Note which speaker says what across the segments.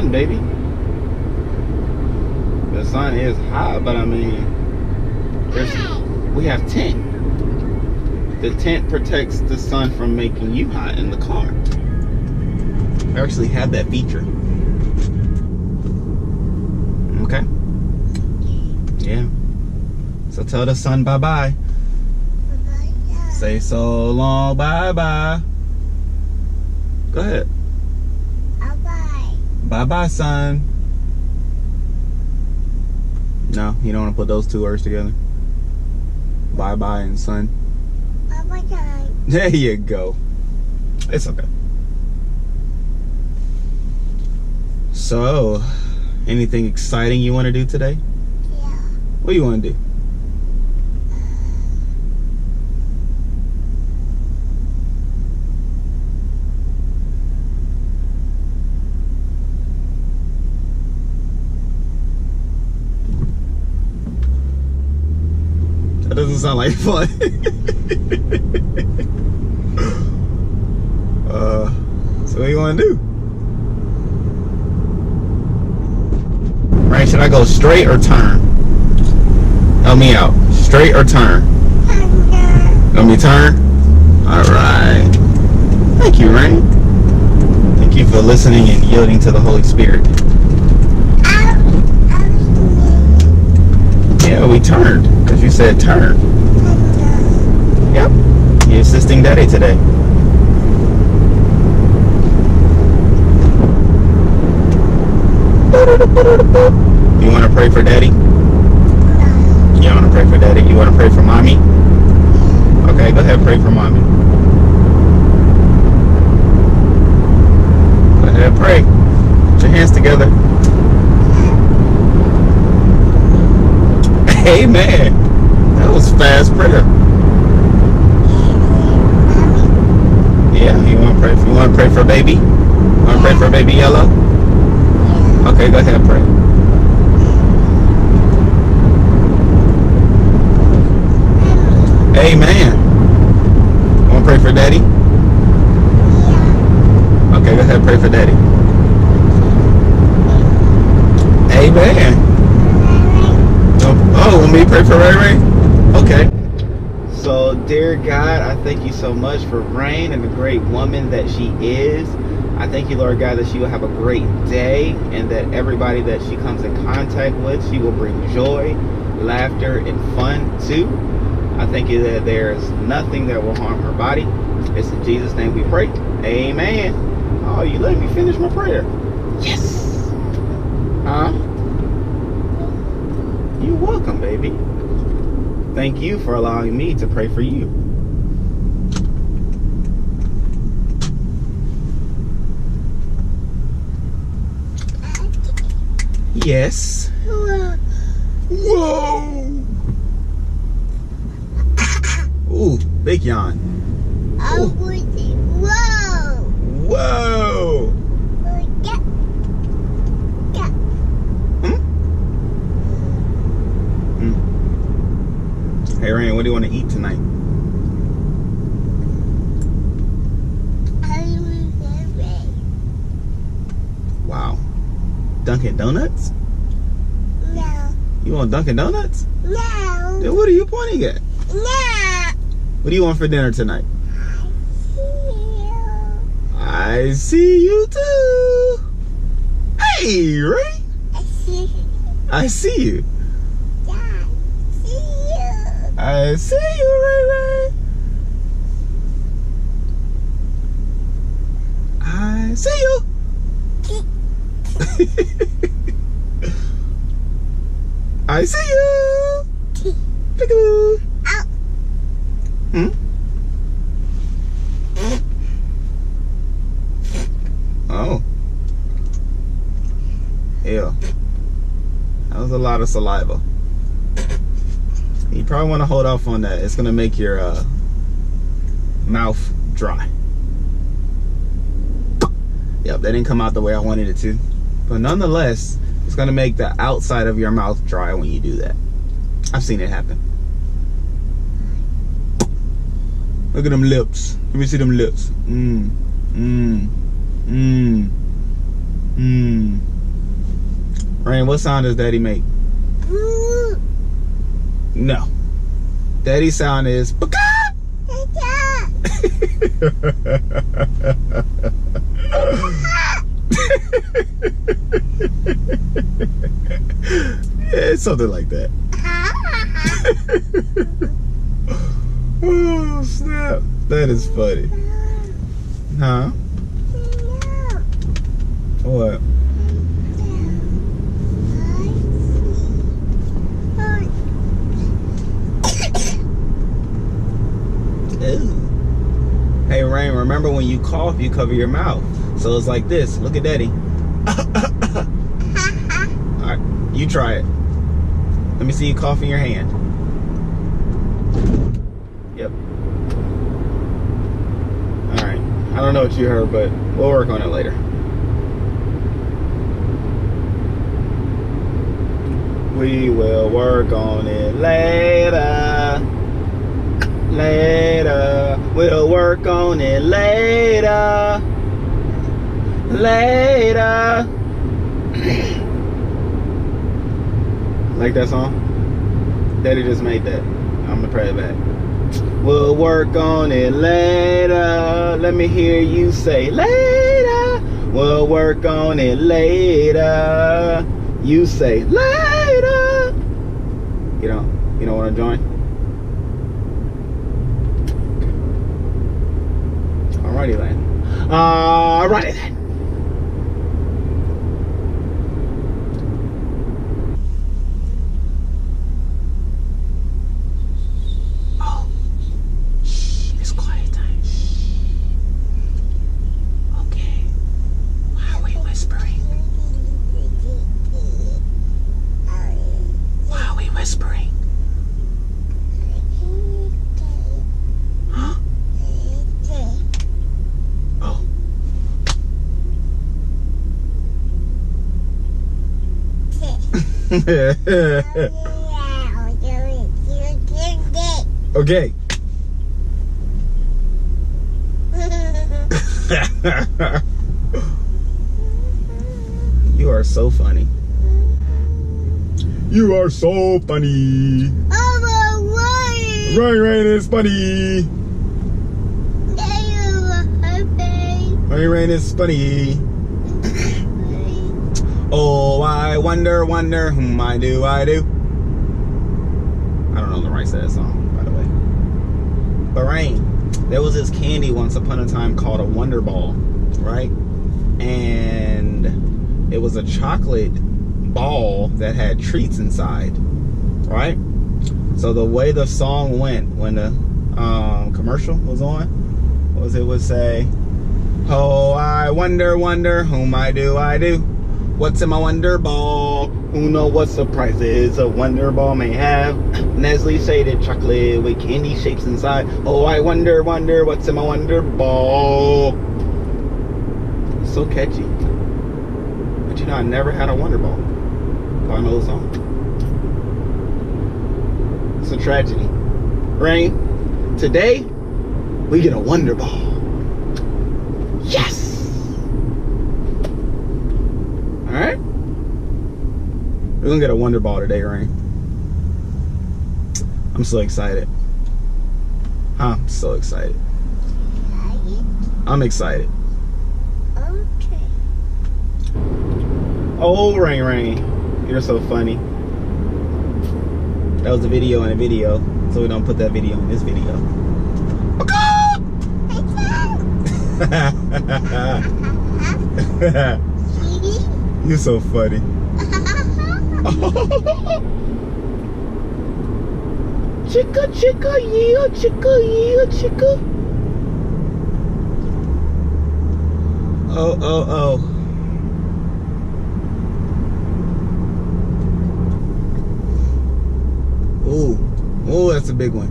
Speaker 1: sun, baby. The sun is hot, but I mean, we have tint. The tent protects the sun from making you hot in the car. I actually have that feature. Okay? Yeah. So tell the sun bye-bye.
Speaker 2: Bye-bye.
Speaker 1: Say so long, bye-bye. Go ahead.
Speaker 2: Bye-bye.
Speaker 1: Bye-bye, sun. No, you don't want to put those two words together. Bye-bye and sun.
Speaker 2: Bye-bye time.
Speaker 1: There you go. It's okay. So, anything exciting you want to do today?
Speaker 2: Yeah.
Speaker 1: What do you want to do? That doesn't sound like fun. So what do you want to do? Right, should I go straight or turn? Help me out. Straight or turn?
Speaker 2: Thunder.
Speaker 1: Let me turn? Alright. Thank you, Rain. Thank you for listening and yielding to the Holy Spirit. Yeah, we turned. Because you said turn. Yep. You're assisting Daddy today. You want to pray for Daddy? You want to pray for Daddy? You want to pray for Mommy? Okay, go ahead, pray for Mommy. Go ahead, pray. Put your hands together. Amen. That was fast prayer. Yeah, you want to pray? You want to pray for baby? You want to pray for baby Yellow? Okay, go ahead, pray. Amen. Want to pray for Daddy? Okay, go ahead, pray for Daddy. Amen. Oh, want me to pray for Ray Ray? Okay. So, dear God, I thank you so much for Rain and the great woman that she is. I thank you, Lord God, that she will have a great day and that everybody that she comes in contact with, she will bring joy, laughter, and fun to. I thank you that there's nothing that will harm her body. It's in Jesus' name we pray. Amen. Oh, you let me finish my prayer. Yes. Huh? You're welcome, baby. Thank you for allowing me to pray for you. Yes. Whoa. Ooh, big yawn.
Speaker 2: Whoa.
Speaker 1: Whoa. Hey, Rain, what do you want to eat tonight? Wow. Dunkin' Donuts?
Speaker 2: No.
Speaker 1: You want Dunkin' Donuts?
Speaker 2: No.
Speaker 1: Then what are you pointing at?
Speaker 2: No.
Speaker 1: What do you want for dinner tonight?
Speaker 2: I
Speaker 1: I see you too. Hey, Ray.
Speaker 2: see you.
Speaker 1: I see you.
Speaker 2: Dad, see you.
Speaker 1: I see you, Ray Ray. I see you. I see you. Peekaboo.
Speaker 2: Ow.
Speaker 1: Hmm? Oh. Ew. That was a lot of saliva. You probably want to hold off on that. It's going to make your mouth dry. Yep, that didn't come out the way I wanted it to. But nonetheless, it's going to make the outside of your mouth dry when you do that. I've seen it happen. Look at them lips. Let me see them lips. Mmm. Mmm. Mmm. Mmm. Rain, what sound does Daddy make?
Speaker 2: Boo.
Speaker 1: No. Daddy's sound is Paka! Yeah, it's something like that. Oh, snap. That is funny. Huh? What? Ew. Hey, Rain, remember when you cough, you cover your mouth. So it's like this. Look at Daddy. Alright, you try it. Let me see you cough in your hand. Yep. Alright. I don't know what you heard, but we'll work on it later. We will work on it later. Later. We'll work on it later. Later. Like that song? Daddy just made that. I'm gonna play it back. We'll work on it later. Let me hear you say later. We'll work on it later. You say later. You don't want to join? Alrighty then. Alrighty then. Okay. You are so funny. You are so funny. Rain is funny. Rain is funny. Oh, I wonder whom I do. I don't know the right side of that song, by the way. But Rain, there was this candy once upon a time called a Wonderball, right? And it was a chocolate ball that had treats inside, right? So the way the song went when the commercial was on was it would say, oh, I wonder whom I do. What's in my Wonderball? Who knows what surprises a Wonderball may have? Nestle shaded chocolate with candy shapes inside. Oh, I wonder what's in my Wonderball. It's so catchy. But you know, I never had a Wonderball. I know the song. It's a tragedy. Rain, today we get a Wonderball. Yes! Alright? We're gonna get a Wonderball today, Rain. I'm so excited. I'm so excited. I'm excited.
Speaker 2: Okay.
Speaker 1: Oh, Rain. You're so funny. That was a video in a video, so we don't put that video in this video. You're so funny. Chicka, chicka, yeah, chicka, yeah, chicka. Oh. Ooh, that's a big one.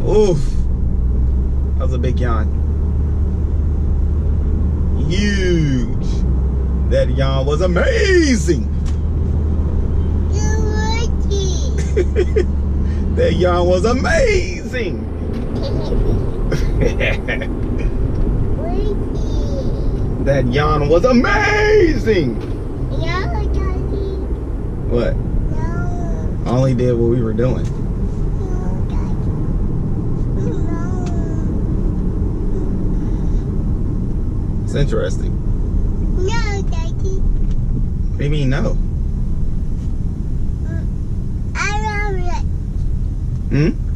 Speaker 1: Oof. That was a big yawn. Huge. That yawn was amazing. That yawn was amazing. That yawn was amazing.
Speaker 2: Yeah, Daddy.
Speaker 1: What?
Speaker 2: No.
Speaker 1: I only did what we were doing.
Speaker 2: No, Daddy. No.
Speaker 1: It's interesting.
Speaker 2: No, Daddy.
Speaker 1: What do you mean no?
Speaker 2: I love it.
Speaker 1: Hmm?